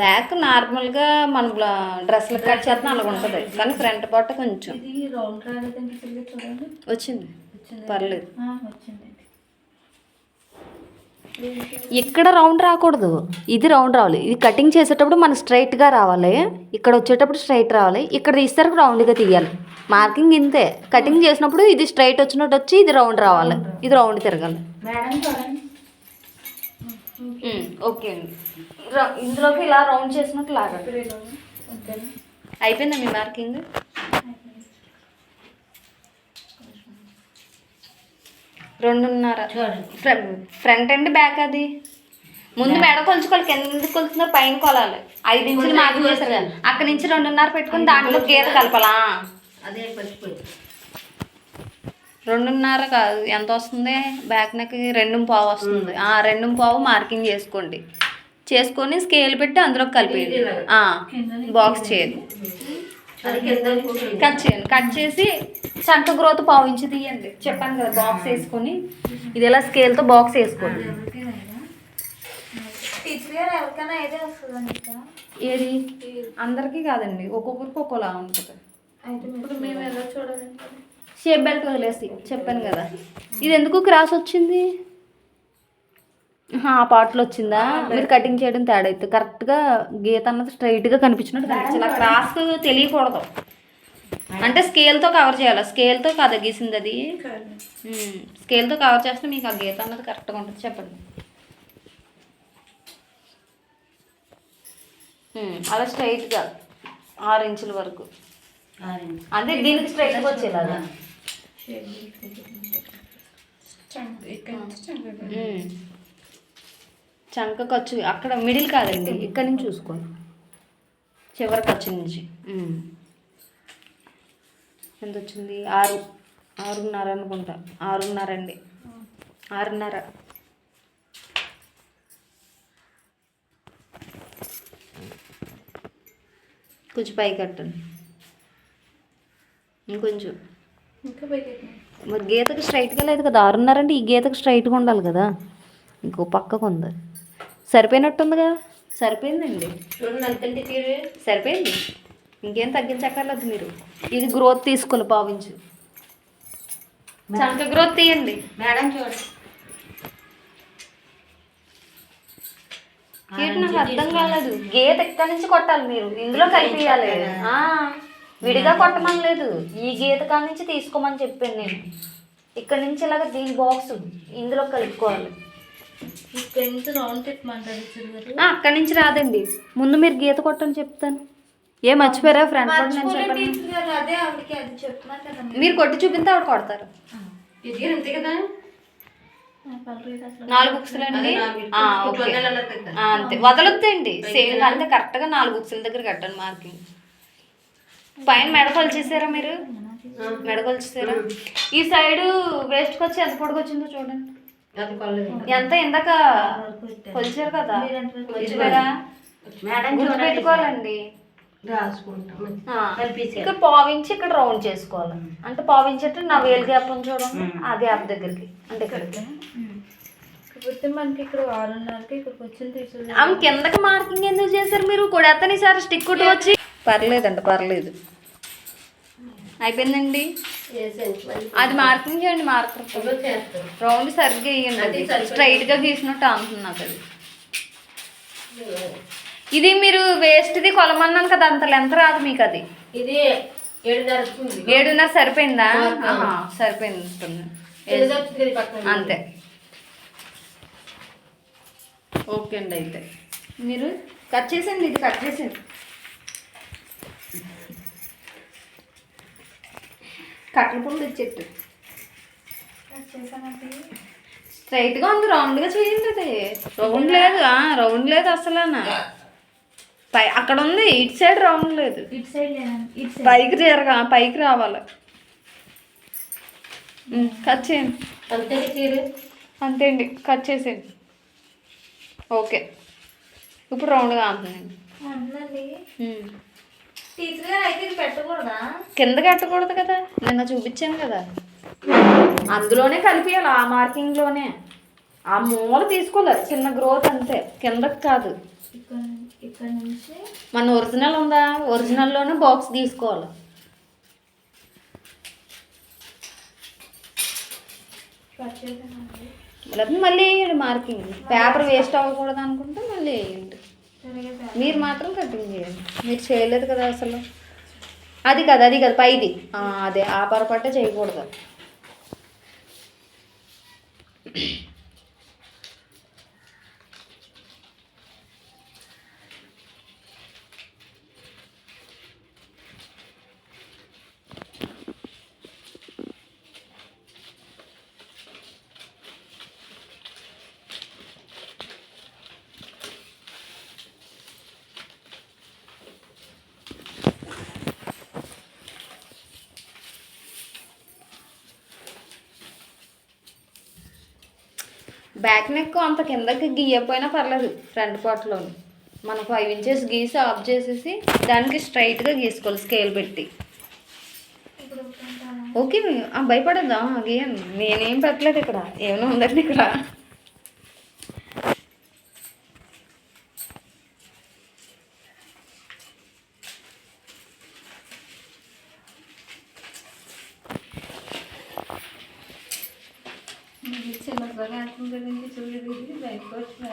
Back నార్మల్గా మన డ్రెస్లకు cut చేస్తాం అలాగ ఉంటుంది, కానీ ఫ్రంట్ పార్ట్ కొంచెం వచ్చింది, పర్లేదు. ఇక్కడ రౌండ్ రాకూడదు, ఇది రౌండ్ రావాలి. ఇది కటింగ్ చేసేటప్పుడు మనకు స్ట్రైట్గా రావాలి, ఇక్కడ వచ్చేటప్పుడు స్ట్రైట్ రావాలి, ఇక్కడ తీసేసరికి రౌండ్గా తీయాలి. మార్కింగ్ ఇంతే. కటింగ్ చేసినప్పుడు ఇది స్ట్రైట్ వచ్చినట్టు వచ్చి ఇది రౌండ్ రావాలి, ఇది రౌండ్ తిరగాలి. ఓకే అండి, ఇందులోకి ఇలా రౌండ్ చేసినట్టు లాగా అయిపోయిందా మీ మార్కింగ్? రెండున్నర ఫ్రంట్ అండ్ బ్యాక్. అది ముందు మెడ కొలుచుకోవాలి, కింద కొలుతున్నారు పైన కొలాలి. 5 ఇంచులు మార్కింగ్ చేస్తారు కదా, అక్కడి నుంచి 2.5 పెట్టుకుని దాంట్లో గీత కలపాలా? 2.5 కాదు, ఎంత వస్తుంది బ్యాక్ నెక్? 2.5 వస్తుంది. 2.5 మార్కింగ్ చేసుకోండి. చేసుకొని స్కేల్ పెట్టి అందులోకి కలిపేయండి. బాక్స్ చేయండి, కట్ చేయండి. కట్ చేసి చంక గ్రోత్ 1/2 ఇంచు తీయండి. చెప్పాను కదా బాక్స్ వేసుకొని, ఇది ఎలా స్కేల్తో బాక్స్ వేసుకోండి. ఏది అందరికీ కాదండి, ఒక్కొక్కరికి ఒక్కోలా ఉంటుంది. షేప్ బెల్ట్ వదిలేసి చెప్పాను కదా. ఇది ఎందుకు క్రాస్ వచ్చింది? ఆ పార్ట్లో వచ్చిందా? మీరు కటింగ్ చేయడం తేడా అయితే కరెక్ట్గా గీత అన్నది స్ట్రైట్గా కనిపించినట్టు కనిపించాలి. ఆ క్రాస్ తెలియకూడదు అంటే స్కేల్తో కవర్ చేయాలి. స్కేల్తో కదా గీసింది అది, స్కేల్తో కవర్ చేస్తే మీకు ఆ గీత అన్నది కరెక్ట్గా ఉంటుంది. చెప్పండి. అలా స్ట్రైట్గా 6 ఇంచుల వరకు, అంటే దీనికి స్ట్రైట్గా వచ్చేలాగా. చంక ఖర్చు అక్కడ మిడిల్ కాదండి, ఇక్కడ నుంచి చూసుకోండి, చివరి ఖర్చు నుంచి. ఎంత వచ్చింది? 6.5 అనుకుంటా. 6.5 అండి, 6.5. కొంచెం పై కట్టండి, ఇంకొంచెం. మరి గీతకు స్ట్రైట్గా లేదు కదా, 6.5 అంటే ఈ గీతకు స్ట్రైట్గా ఉండాలి కదా, ఇంకో పక్కకు ఉంది. సరిపోయినట్టుంది కదా? సరిపోయిందండి, సరిపోయింది. ఇంకేం తగ్గించక్కర్లేదు మీరు. ఇది గ్రోత్ తీసుకోవాలి 1/2 ఇంచు. చంక గ్రోత్ తీయండి మేడం. చూడండి, నాకు అర్థం కాలేదు. గీత ఎక్కడి నుంచి కొట్టాలి మీరు? ఇందులో కలిపియాలి, విడిగా కొట్టమని లేదు. ఈ గీత కాడ నుంచి తీసుకోమని చెప్పాను నేను. ఇక్కడ నుంచి ఇలాగ దీని బాక్స్ ఇందులో కలుపుకోవాలి. ఇక్కడి నుంచి రౌండ్ తిప్పమంటారు. అక్కడి నుంచి రాదండి, ముందు మీరు గీత కొట్టని చెప్తాను. మర్చిపోయారా? ఫ్రంట్ పార్ట్ నేను చెప్పాను, మీరు కొట్టి చూపిస్తే ఆవిడ కొడతారు. అంతే కదా, 4 బుక్స్లు అండి. అంతే, వదలొద్దండి. సేమ్ అంటే కరెక్ట్గా 4 బుక్స్ల దగ్గర కట్టండి మార్కింగ్. పైన మెడకొలు చేసారా మీరు? మెడకొలు చేసారా? ఈ సైడ్ వేస్ట్కి వచ్చి ఎంత పొడికి వచ్చిందో చూడండి. ఎంత ఇందాక కొలిచారు కదా, గుర్తుపెట్టుకోవాలండి. ఇక్కడ 1/2 ఇంచు ఇక్కడ రౌండ్ చేసుకోవాలి. అంటే 1/2 ఇంచు అంటే నా వేలు గ్యాప్ ఉంది చూడండి, ఆ గ్యాప్ దగ్గరికి, అంటే ఇక్కడికి. మనకి ఇక్కడ 6.5కి ఇక్కడికి వచ్చింది. ఆమె కిందకి మార్కింగ్ ఎందుకు చేశారు మీరు? కొడేత్తని సార్ స్టిక్ కుట్టి వచ్చి. పర్లేదండి, పర్లేదు. అయిపోయిందండి, అది మార్కింగ్ చేయండి. మార్కర్ రౌండ్ సరిగ్గా వేయండి, స్ట్రైట్గా గీసినట్టు అంటుంది నాకు అది. ఇది మీరు వేస్ట్ది కొలమన్నాను కదా, అంత లెంత్ రాదు మీకు. అది ఇది 7.5 సరిపోయిందా? సరిపోయింది అంతే. ఓకే అండి, అయితే మీరు కట్ చేసేయండి. ఇది కట్ చేసేయండి, కట్టెల పుల్ల తెచ్చెట్టు స్ట్రైట్గా ఉంది, రౌండ్గా చేయండి. అది రౌండ్ లేదు, రౌండ్ లేదు అసలు. అక్కడ ఉంది, ఇటు సైడ్ రౌండ్ లేదు, ఇటు సైడ్ పైకి జరగా, పైకి రావాలి. కట్ చేయండి, అంతే అండి, కట్ చేసేయండి. ఓకే, ఇప్పుడు రౌండ్గా అంటుందండి. కింద కట్టకూడదు కదా, నిన్న చూపించాను కదా, అందులోనే కలిపియాలి, ఆ మార్కింగ్లోనే. ఆ మూల తీసుకోలేదు, చిన్న గ్రోత్ అంతే, కిందకి కాదు. ఇక్కడ నుంచి మన ఒరిజినల్ ఉందా, ఒరిజినల్లోనే బాక్స్ తీసుకోవాలి. లేకపోతే మళ్ళీ వేయండి మార్కింగ్, పేపర్ వేస్ట్ అవ్వకూడదు అనుకుంటే మళ్ళీ వేయండి. మీరు మాత్రం కటింగ్ చేయండి, మీరు చేయలేదు కదా అసలు. అది కదా, అది కదా పైది, అదే ఆ పొరపాటే చేయకూడదు. బ్యాక్ నెక్ అంత కిందకి గీయకపోయినా పర్లేదు, ఫ్రంట్ పార్ట్లోని మనం 5 ఇంచెస్ గీసి ఆఫ్ చేసేసి దానికి స్ట్రైట్గా గీసుకోవాలి స్కేల్ పెట్టి. ఓకే, భయపడద్దా, గీయండి, నేనేం పెట్టలేదు ఇక్కడ, ఏమైనా ఉందండి ఇక్కడ. చిన్నగా చూడండి, బయటకు వచ్చిన